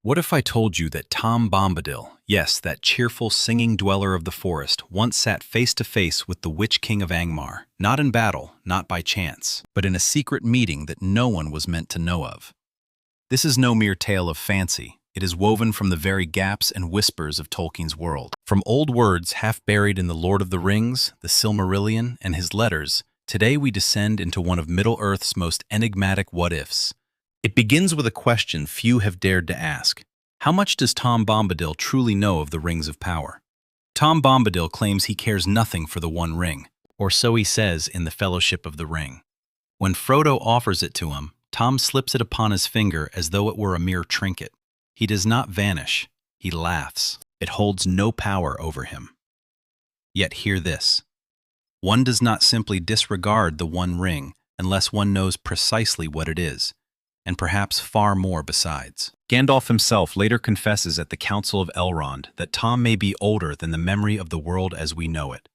What if I told you that Tom Bombadil, yes, that cheerful singing dweller of the forest, once sat face to face with the Witch King of Angmar, not in battle, not by chance, but in a secret meeting that no one was meant to know of? This is no mere tale of fancy. It is woven from the very gaps and whispers of Tolkien's world. From old words half buried in The Lord of the Rings, the Silmarillion, and his letters, today we descend into one of Middle-earth's most enigmatic what-ifs. It begins with a question few have dared to ask. How much does Tom Bombadil truly know of the Rings of Power? Tom Bombadil claims he cares nothing for the One Ring, or so he says in The Fellowship of the Ring. When Frodo offers it to him, Tom slips it upon his finger as though it were a mere trinket. He does not vanish. He laughs. It holds no power over him. Yet hear this. One does not simply disregard the One Ring unless one knows precisely what it is, and perhaps far more besides. Gandalf himself later confesses at the Council of Elrond that Tom may be older than the memory of the world as we know it.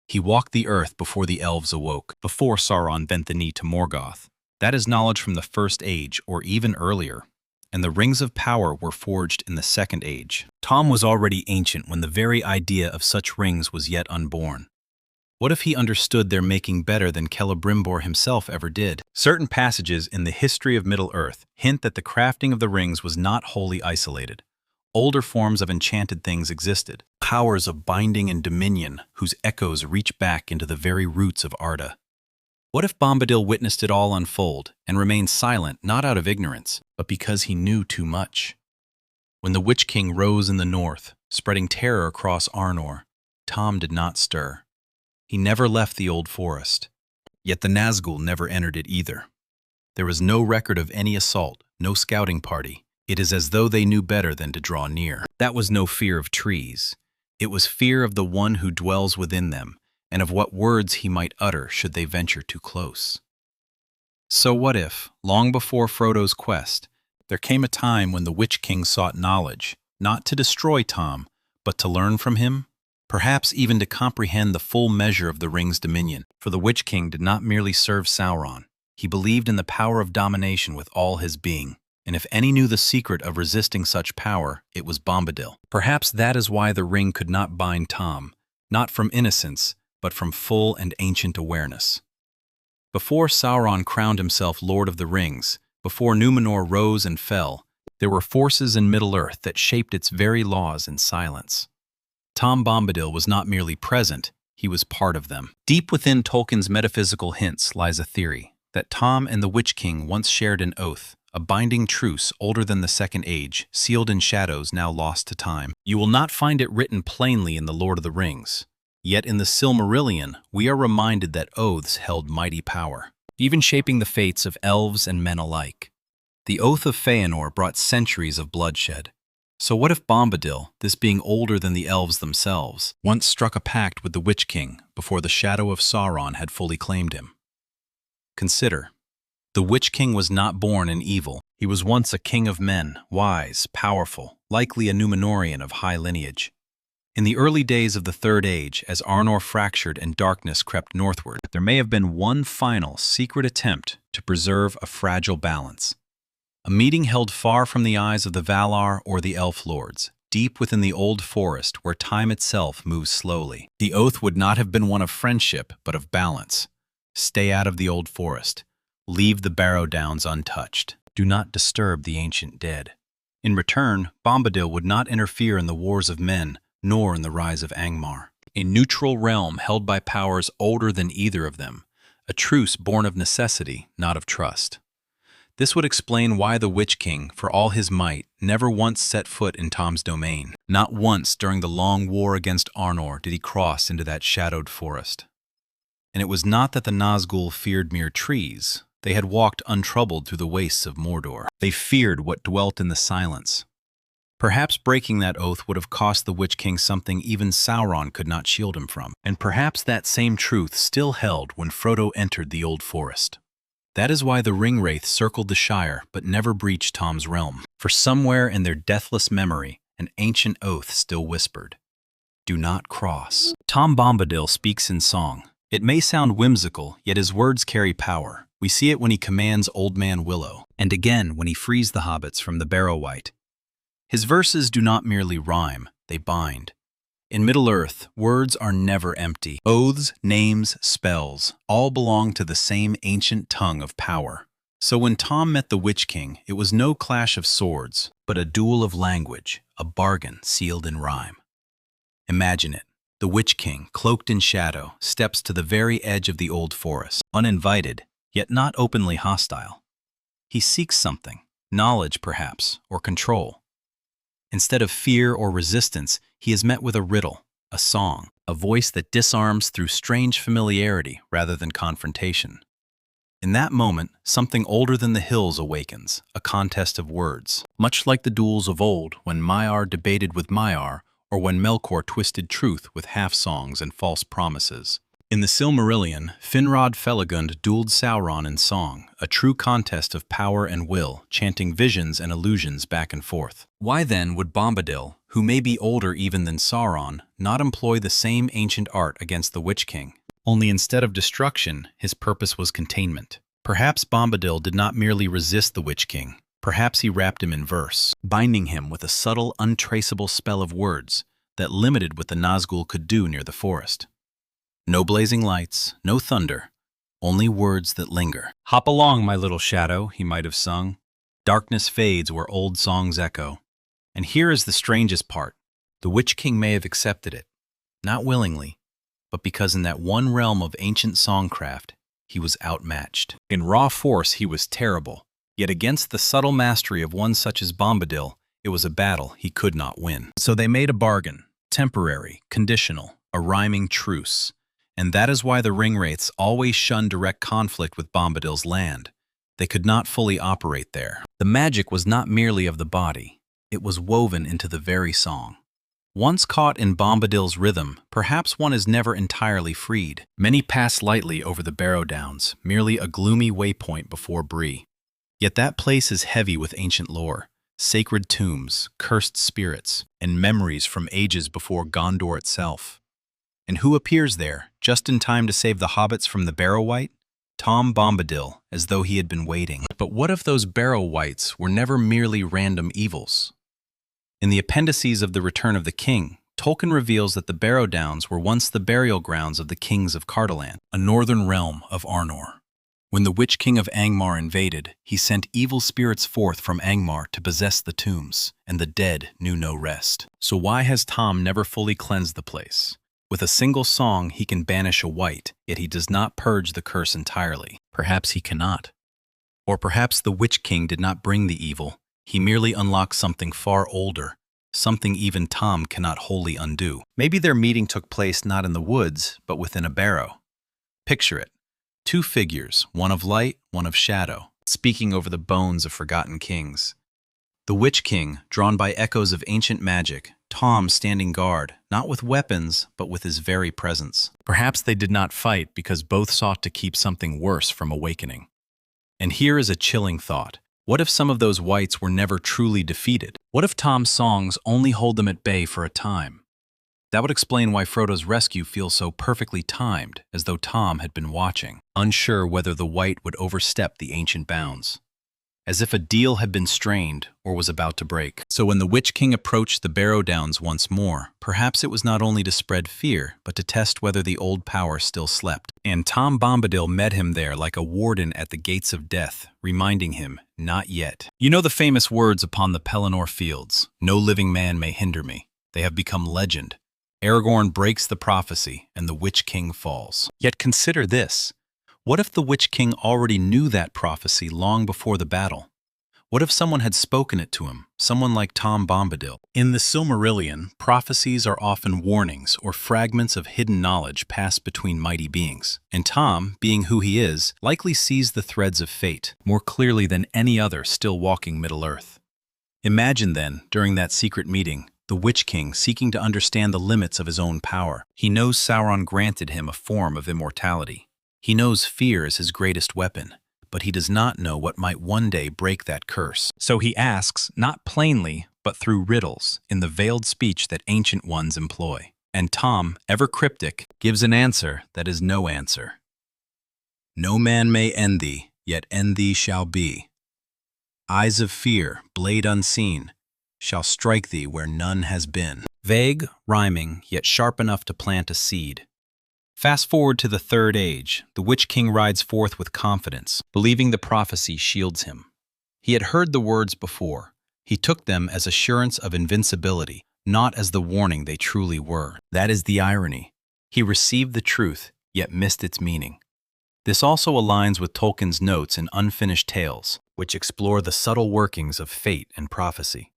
He walked the earth before the elves awoke, before Sauron bent the knee to Morgoth. That is knowledge from the First Age, or even earlier, and the Rings of Power were forged in the Second Age. Tom was already ancient when the very idea of such rings was yet unborn. What if he understood their making better than Celebrimbor himself ever did? Certain passages in the history of Middle-earth hint that the crafting of the rings was not wholly isolated. Older forms of enchanted things existed, powers of binding and dominion whose echoes reach back into the very roots of Arda. What if Bombadil witnessed it all unfold and remained silent not out of ignorance, but because he knew too much? When the Witch King rose in the north, spreading terror across Arnor, Tom did not stir. He never left the old forest. Yet the Nazgûl never entered it either. There was no record of any assault, no scouting party. It is as though they knew better than to draw near. That was no fear of trees. It was fear of the one who dwells within them, and of what words he might utter should they venture too close. So what if, long before Frodo's quest, there came a time when the Witch King sought knowledge, not to destroy Tom, but to learn from him? Perhaps even to comprehend the full measure of the ring's dominion, for the Witch King did not merely serve Sauron. He believed in the power of domination with all his being, and if any knew the secret of resisting such power, it was Bombadil. Perhaps that is why the ring could not bind Tom, not from innocence, but from full and ancient awareness. Before Sauron crowned himself Lord of the Rings, before Númenor rose and fell, there were forces in Middle-earth that shaped its very laws in silence. Tom Bombadil was not merely present, he was part of them. Deep within Tolkien's metaphysical hints lies a theory that Tom and the Witch King once shared an oath, a binding truce older than the Second Age, sealed in shadows now lost to time. You will not find it written plainly in The Lord of the Rings. Yet in the Silmarillion, we are reminded that oaths held mighty power, even shaping the fates of elves and men alike. The Oath of Feanor brought centuries of bloodshed. So what if Bombadil, this being older than the elves themselves, once struck a pact with the Witch King before the shadow of Sauron had fully claimed him? Consider, the Witch King was not born in evil. He was once a king of men, wise, powerful, likely a Númenorian of high lineage. In the early days of the Third Age, as Arnor fractured and darkness crept northward, there may have been one final, secret attempt to preserve a fragile balance. A meeting held far from the eyes of the Valar or the Elf Lords, deep within the old forest where time itself moves slowly. The oath would not have been one of friendship, but of balance. Stay out of the old forest. Leave the Barrow Downs untouched. Do not disturb the ancient dead. In return, Bombadil would not interfere in the wars of men, nor in the rise of Angmar. A neutral realm held by powers older than either of them. A truce born of necessity, not of trust. This would explain why the Witch King, for all his might, never once set foot in Tom's domain. Not once during the long war against Arnor did he cross into that shadowed forest. And it was not that the Nazgûl feared mere trees. They had walked untroubled through the wastes of Mordor. They feared what dwelt in the silence. Perhaps breaking that oath would have cost the Witch King something even Sauron could not shield him from. And perhaps that same truth still held when Frodo entered the old forest. That is why the Ringwraiths circled the Shire but never breached Tom's realm. For somewhere in their deathless memory, an ancient oath still whispered, "Do not cross." Tom Bombadil speaks in song. It may sound whimsical, yet his words carry power. We see it when he commands Old Man Willow, and again when he frees the hobbits from the Barrow-wight. His verses do not merely rhyme, they bind. In Middle-earth, words are never empty. Oaths, names, spells, all belong to the same ancient tongue of power. So when Tom met the Witch King, it was no clash of swords, but a duel of language, a bargain sealed in rhyme. Imagine it. The Witch King, cloaked in shadow, steps to the very edge of the old forest, uninvited, yet not openly hostile. He seeks something, knowledge perhaps, or control. Instead of fear or resistance, he is met with a riddle, a song, a voice that disarms through strange familiarity rather than confrontation. In that moment, something older than the hills awakens, a contest of words, much like the duels of old when Maiar debated with Maiar, or when Melkor twisted truth with half-songs and false promises. In the Silmarillion, Finrod Felagund dueled Sauron in song, a true contest of power and will, chanting visions and illusions back and forth. Why then would Bombadil, who may be older even than Sauron, not employ the same ancient art against the Witch King? Only instead of destruction, his purpose was containment. Perhaps Bombadil did not merely resist the Witch King. Perhaps he wrapped him in verse, binding him with a subtle, untraceable spell of words that limited what the Nazgûl could do near the forest. No blazing lights, no thunder, only words that linger. "Hop along, my little shadow," he might have sung. Darkness fades where old songs echo. And here is the strangest part. The Witch King may have accepted it, not willingly, but because in that one realm of ancient songcraft, he was outmatched. In raw force, he was terrible. Yet against the subtle mastery of one such as Bombadil, it was a battle he could not win. So they made a bargain, temporary, conditional, a rhyming truce. And that is why the Ringwraiths always shunned direct conflict with Bombadil's land. They could not fully operate there. The magic was not merely of the body. It was woven into the very song. Once caught in Bombadil's rhythm, perhaps one is never entirely freed. Many pass lightly over the Barrow Downs, merely a gloomy waypoint before Bree. Yet that place is heavy with ancient lore, sacred tombs, cursed spirits, and memories from ages before Gondor itself. And who appears there, just in time to save the hobbits from the Barrow-wight? Tom Bombadil, as though he had been waiting. But what if those Barrow-wights were never merely random evils? In the appendices of The Return of the King, Tolkien reveals that the Barrow Downs were once the burial grounds of the kings of Cardolan, a northern realm of Arnor. When the Witch King of Angmar invaded, he sent evil spirits forth from Angmar to possess the tombs, and the dead knew no rest. So why has Tom never fully cleansed the place? With a single song, he can banish a wight, yet he does not purge the curse entirely. Perhaps he cannot. Or perhaps the Witch King did not bring the evil. He merely unlocks something far older, something even Tom cannot wholly undo. Maybe their meeting took place not in the woods, but within a barrow. Picture it. Two figures, one of light, one of shadow, speaking over the bones of forgotten kings. The Witch King, drawn by echoes of ancient magic, Tom standing guard, not with weapons, but with his very presence. Perhaps they did not fight because both sought to keep something worse from awakening. And here is a chilling thought. What if some of those wights were never truly defeated? What if Tom's songs only hold them at bay for a time? That would explain why Frodo's rescue feels so perfectly timed, as though Tom had been watching, unsure whether the wight would overstep the ancient bounds. As if a deal had been strained or was about to break. So when the Witch King approached the Barrow Downs once more, perhaps it was not only to spread fear, but to test whether the old power still slept. And Tom Bombadil met him there like a warden at the gates of death, reminding him, not yet. You know the famous words upon the Pelennor fields, "No living man may hinder me." They have become legend. Aragorn breaks the prophecy, and the Witch King falls. Yet consider this. What if the Witch King already knew that prophecy long before the battle? What if someone had spoken it to him, someone like Tom Bombadil? In the Silmarillion, prophecies are often warnings or fragments of hidden knowledge passed between mighty beings. And Tom, being who he is, likely sees the threads of fate more clearly than any other still walking Middle-earth. Imagine then, during that secret meeting, the Witch King seeking to understand the limits of his own power. He knows Sauron granted him a form of immortality. He knows fear is his greatest weapon, but he does not know what might one day break that curse. So he asks, not plainly, but through riddles, in the veiled speech that ancient ones employ. And Tom, ever cryptic, gives an answer that is no answer. No man may end thee, yet end thee shall be. Eyes of fear, blade unseen, shall strike thee where none has been. Vague, rhyming, yet sharp enough to plant a seed. Fast forward to the Third Age, the Witch King rides forth with confidence, believing the prophecy shields him. He had heard the words before. He took them as assurance of invincibility, not as the warning they truly were. That is the irony. He received the truth, yet missed its meaning. This also aligns with Tolkien's notes in Unfinished Tales, which explore the subtle workings of fate and prophecy.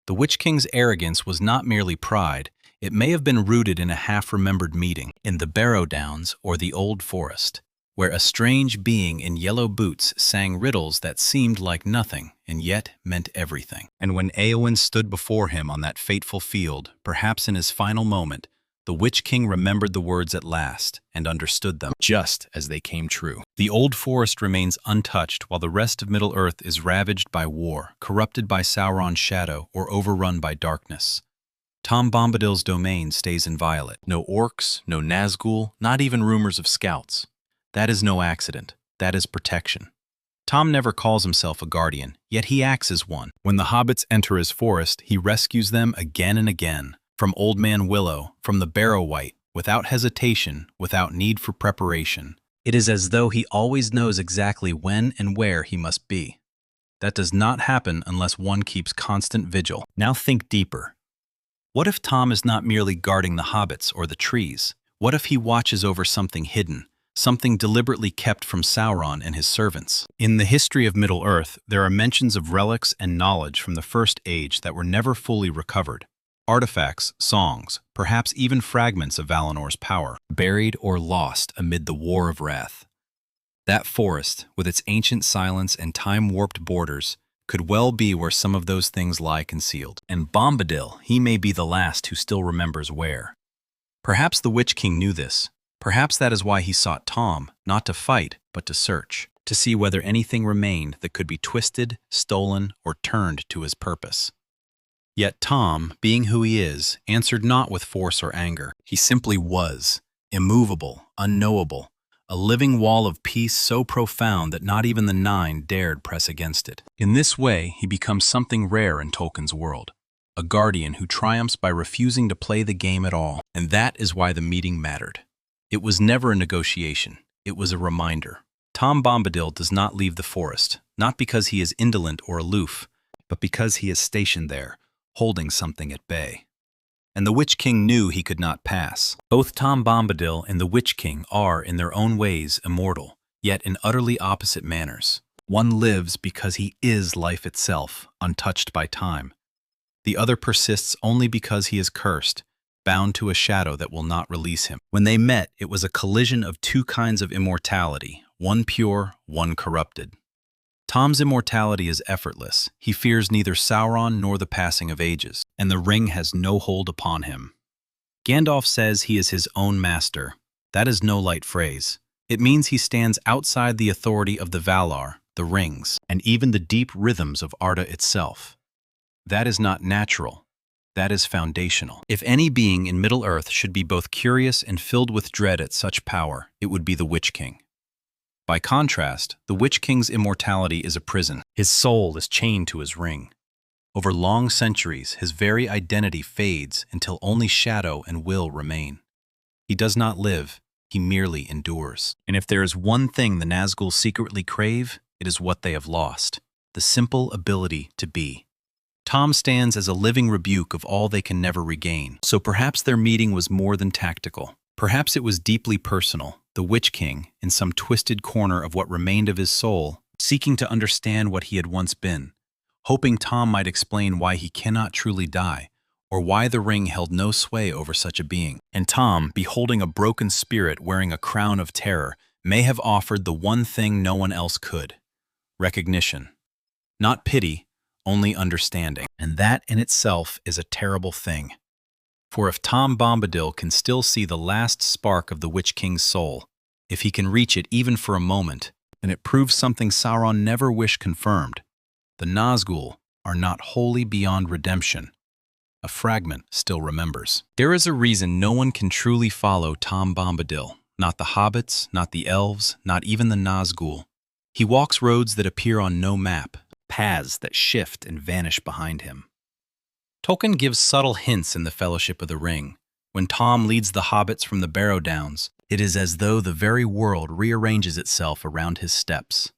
The Witch King's arrogance was not merely pride, it may have been rooted in a half-remembered meeting in the Barrow Downs or the Old Forest, where a strange being in yellow boots sang riddles that seemed like nothing and yet meant everything. And when Éowyn stood before him on that fateful field, perhaps in his final moment, the Witch King remembered the words at last and understood them, just as they came true. The Old Forest remains untouched while the rest of Middle-earth is ravaged by war, corrupted by Sauron's shadow, or overrun by darkness. Tom Bombadil's domain stays inviolate. No orcs, no Nazgûl, not even rumors of scouts. That is no accident. That is protection. Tom never calls himself a guardian, yet he acts as one. When the hobbits enter his forest, he rescues them again and again. From Old Man Willow, from the Barrow Wight, without hesitation, without need for preparation. It is as though he always knows exactly when and where he must be. That does not happen unless one keeps constant vigil. Now think deeper. What if Tom is not merely guarding the hobbits or the trees? What if he watches over something hidden, something deliberately kept from Sauron and his servants? In the history of Middle-earth, there are mentions of relics and knowledge from the First Age that were never fully recovered. Artifacts, songs, perhaps even fragments of Valinor's power, buried or lost amid the War of Wrath. That forest, with its ancient silence and time-warped borders, could well be where some of those things lie concealed. And Bombadil, he may be the last who still remembers where. Perhaps the Witch King knew this. Perhaps that is why he sought Tom, not to fight, but to search, to see whether anything remained that could be twisted, stolen, or turned to his purpose. Yet Tom, being who he is, answered not with force or anger. He simply was, immovable, unknowable, a living wall of peace so profound that not even the Nine dared press against it. In this way, he becomes something rare in Tolkien's world, a guardian who triumphs by refusing to play the game at all. And that is why the meeting mattered. It was never a negotiation, it was a reminder. Tom Bombadil does not leave the forest, not because he is indolent or aloof, but because he is stationed there, holding something at bay. And the Witch King knew he could not pass. Both Tom Bombadil and the Witch King are, in their own ways, immortal, yet in utterly opposite manners. One lives because he is life itself, untouched by time. The other persists only because he is cursed, bound to a shadow that will not release him. When they met, it was a collision of two kinds of immortality, one pure, one corrupted. Tom's immortality is effortless. He fears neither Sauron nor the passing of ages, and the ring has no hold upon him. Gandalf says he is his own master. That is no light phrase. It means he stands outside the authority of the Valar, the rings, and even the deep rhythms of Arda itself. That is not natural. That is foundational. If any being in Middle-earth should be both curious and filled with dread at such power, it would be the Witch King. By contrast, the Witch King's immortality is a prison. His soul is chained to his ring. Over long centuries, his very identity fades until only shadow and will remain. He does not live, he merely endures. And if there is one thing the Nazgûl secretly crave, it is what they have lost, the simple ability to be. Tom stands as a living rebuke of all they can never regain. So perhaps their meeting was more than tactical. Perhaps it was deeply personal. The Witch King, in some twisted corner of what remained of his soul, seeking to understand what he had once been, hoping Tom might explain why he cannot truly die, or why the ring held no sway over such a being. And Tom, beholding a broken spirit wearing a crown of terror, may have offered the one thing no one else could: recognition. Not pity, only understanding. And that in itself is a terrible thing. For if Tom Bombadil can still see the last spark of the Witch King's soul, if he can reach it even for a moment, then it proves something Sauron never wished confirmed. The Nazgûl are not wholly beyond redemption. A fragment still remembers. There is a reason no one can truly follow Tom Bombadil. Not the hobbits, not the elves, not even the Nazgûl. He walks roads that appear on no map, paths that shift and vanish behind him. Tolkien gives subtle hints in The Fellowship of the Ring. When Tom leads the hobbits from the Barrow Downs, it is as though the very world rearranges itself around his steps.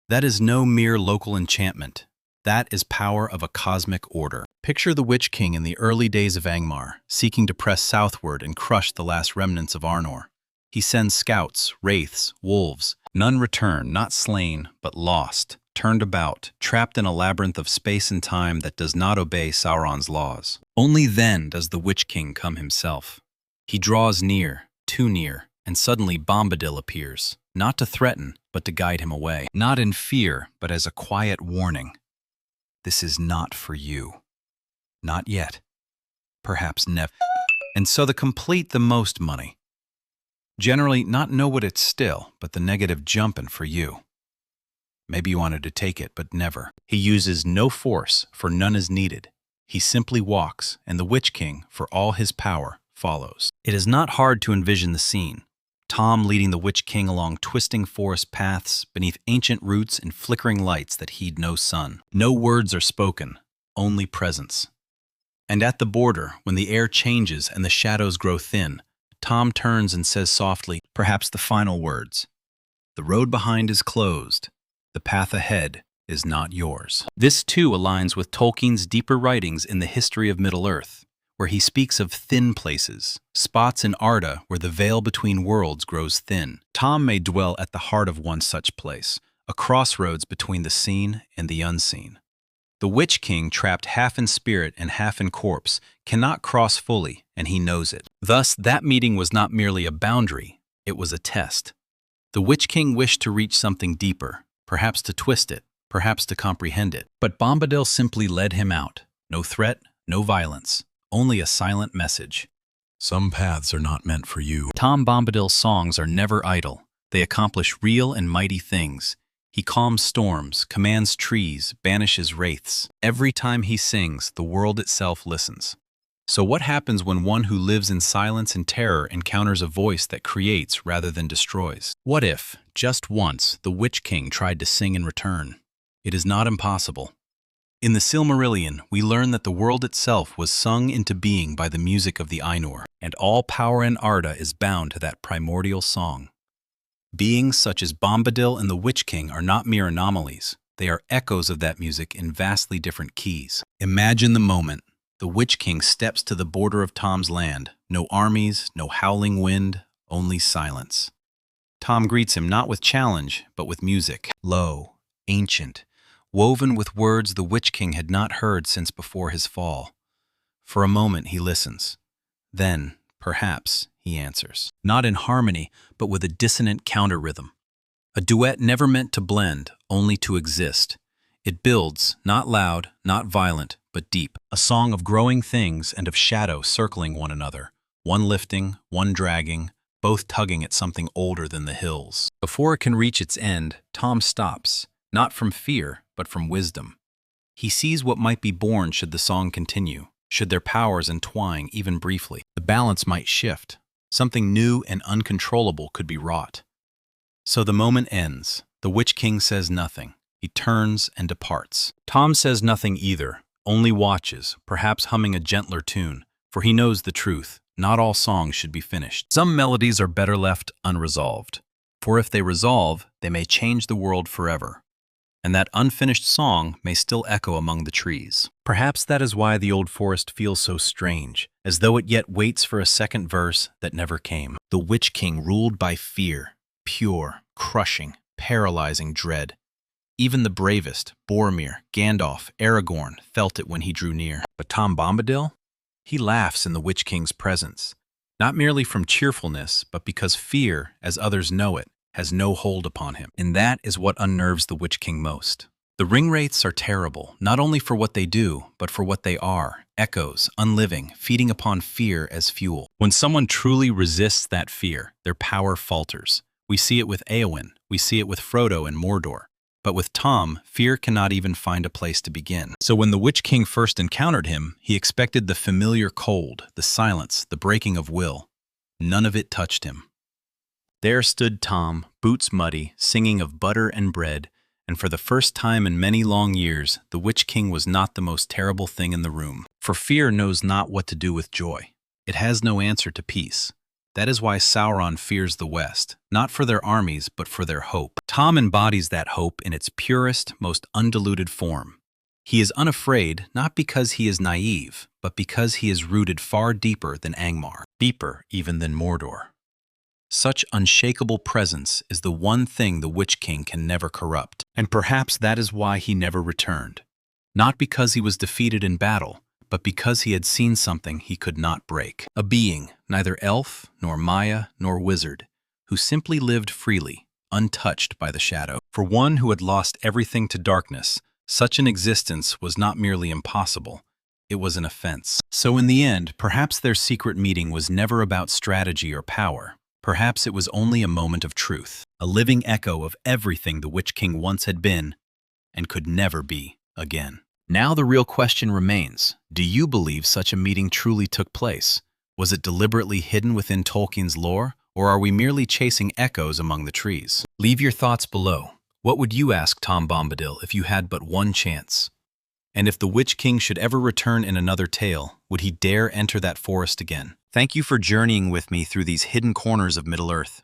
That is no mere local enchantment. That is power of a cosmic order. Picture the Witch King in the early days of Angmar, seeking to press southward and crush the last remnants of Arnor. He sends scouts, wraiths, wolves. None return, not slain, but lost, turned about, trapped in a labyrinth of space and time that does not obey Sauron's laws. Only then does the Witch King come himself. He draws near, too near, and suddenly Bombadil appears, not to threaten, but to guide him away. Not in fear, but as a quiet warning. This is not for you. Not yet. Perhaps never. And so to complete the most money. Generally, not know what it's still, but the negative jumpin' for you. Maybe you wanted to take it, but never. He uses no force, for none is needed. He simply walks, and the Witch King, for all his power, follows. It is not hard to envision the scene. Tom leading the Witch King along twisting forest paths, beneath ancient roots and flickering lights that heed no sun. No words are spoken, only presence. And at the border, when the air changes and the shadows grow thin, Tom turns and says softly, perhaps the final words. The road behind is closed. The path ahead is not yours. This too aligns with Tolkien's deeper writings in the history of Middle-earth, where he speaks of thin places, spots in Arda where the veil between worlds grows thin. Tom may dwell at the heart of one such place, a crossroads between the seen and the unseen. The Witch King, trapped half in spirit and half in corpse, cannot cross fully, and he knows it. Thus, that meeting was not merely a boundary, it was a test. The Witch King wished to reach something deeper, perhaps to twist it, perhaps to comprehend it. But Bombadil simply led him out. No threat, no violence, only a silent message. Some paths are not meant for you. Tom Bombadil's songs are never idle. They accomplish real and mighty things. He calms storms, commands trees, banishes wraiths. Every time he sings, the world itself listens. So what happens when one who lives in silence and terror encounters a voice that creates rather than destroys? What if, just once, the Witch King tried to sing in return? It is not impossible. In the Silmarillion, we learn that the world itself was sung into being by the music of the Ainur, and all power in Arda is bound to that primordial song. Beings such as Bombadil and the Witch King are not mere anomalies. They are echoes of that music in vastly different keys. Imagine the moment. The Witch King steps to the border of Tom's land. No armies, no howling wind, only silence. Tom greets him not with challenge, but with music. Low, ancient, woven with words the Witch King had not heard since before his fall. For a moment he listens. Then, perhaps, he answers. Not in harmony, but with a dissonant counter-rhythm. A duet never meant to blend, only to exist. It builds, not loud, not violent, but deep. A song of growing things and of shadow circling one another. One lifting, one dragging, both tugging at something older than the hills. Before it can reach its end, Tom stops, not from fear, but from wisdom. He sees what might be born should the song continue, should their powers entwine even briefly. The balance might shift. Something new and uncontrollable could be wrought. So the moment ends. The Witch King says nothing. He turns and departs. Tom says nothing either, only watches, perhaps humming a gentler tune, for he knows the truth. Not all songs should be finished. Some melodies are better left unresolved, for if they resolve, they may change the world forever. And that unfinished song may still echo among the trees. Perhaps that is why the old forest feels so strange, as though it yet waits for a second verse that never came. The Witch King ruled by fear, pure, crushing, paralyzing dread. Even the bravest, Boromir, Gandalf, Aragorn, felt it when he drew near. But Tom Bombadil? He laughs in the Witch King's presence, not merely from cheerfulness, but because fear, as others know it, has no hold upon him. And that is what unnerves the Witch King most. The ring wraiths are terrible, not only for what they do, but for what they are, echoes, unliving, feeding upon fear as fuel. When someone truly resists that fear, their power falters. We see it with Éowyn, we see it with Frodo in Mordor. But with Tom, fear cannot even find a place to begin. So when the Witch King first encountered him, he expected the familiar cold, the silence, the breaking of will. None of it touched him. There stood Tom, boots muddy, singing of butter and bread, And for the first time in many long years, the Witch King was not the most terrible thing in the room. For fear knows not what to do with joy. It has no answer to peace. That is why Sauron fears the West, not for their armies, but for their hope. Tom embodies that hope in its purest, most undiluted form. He is unafraid not because he is naive, but because he is rooted far deeper than Angmar, deeper even than Mordor. Such unshakable presence is the one thing the Witch King can never corrupt, and perhaps that is why he never returned. Not because he was defeated in battle, but because he had seen something he could not break. A being, neither elf, nor Maya, nor wizard, who simply lived freely, untouched by the shadow. For one who had lost everything to darkness, such an existence was not merely impossible, it was an offense. So in the end, perhaps their secret meeting was never about strategy or power. Perhaps it was only a moment of truth, a living echo of everything the Witch King once had been and could never be again. Now the real question remains, do you believe such a meeting truly took place? Was it deliberately hidden within Tolkien's lore, or are we merely chasing echoes among the trees? Leave your thoughts below. What would you ask Tom Bombadil if you had but one chance? And if the Witch King should ever return in another tale, would he dare enter that forest again? Thank you for journeying with me through these hidden corners of Middle-earth.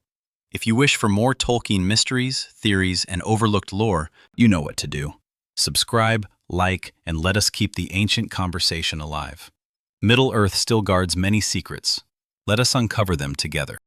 If you wish for more Tolkien mysteries, theories, and overlooked lore, you know what to do. Subscribe, like, and let us keep the ancient conversation alive. Middle-earth still guards many secrets. Let us uncover them together.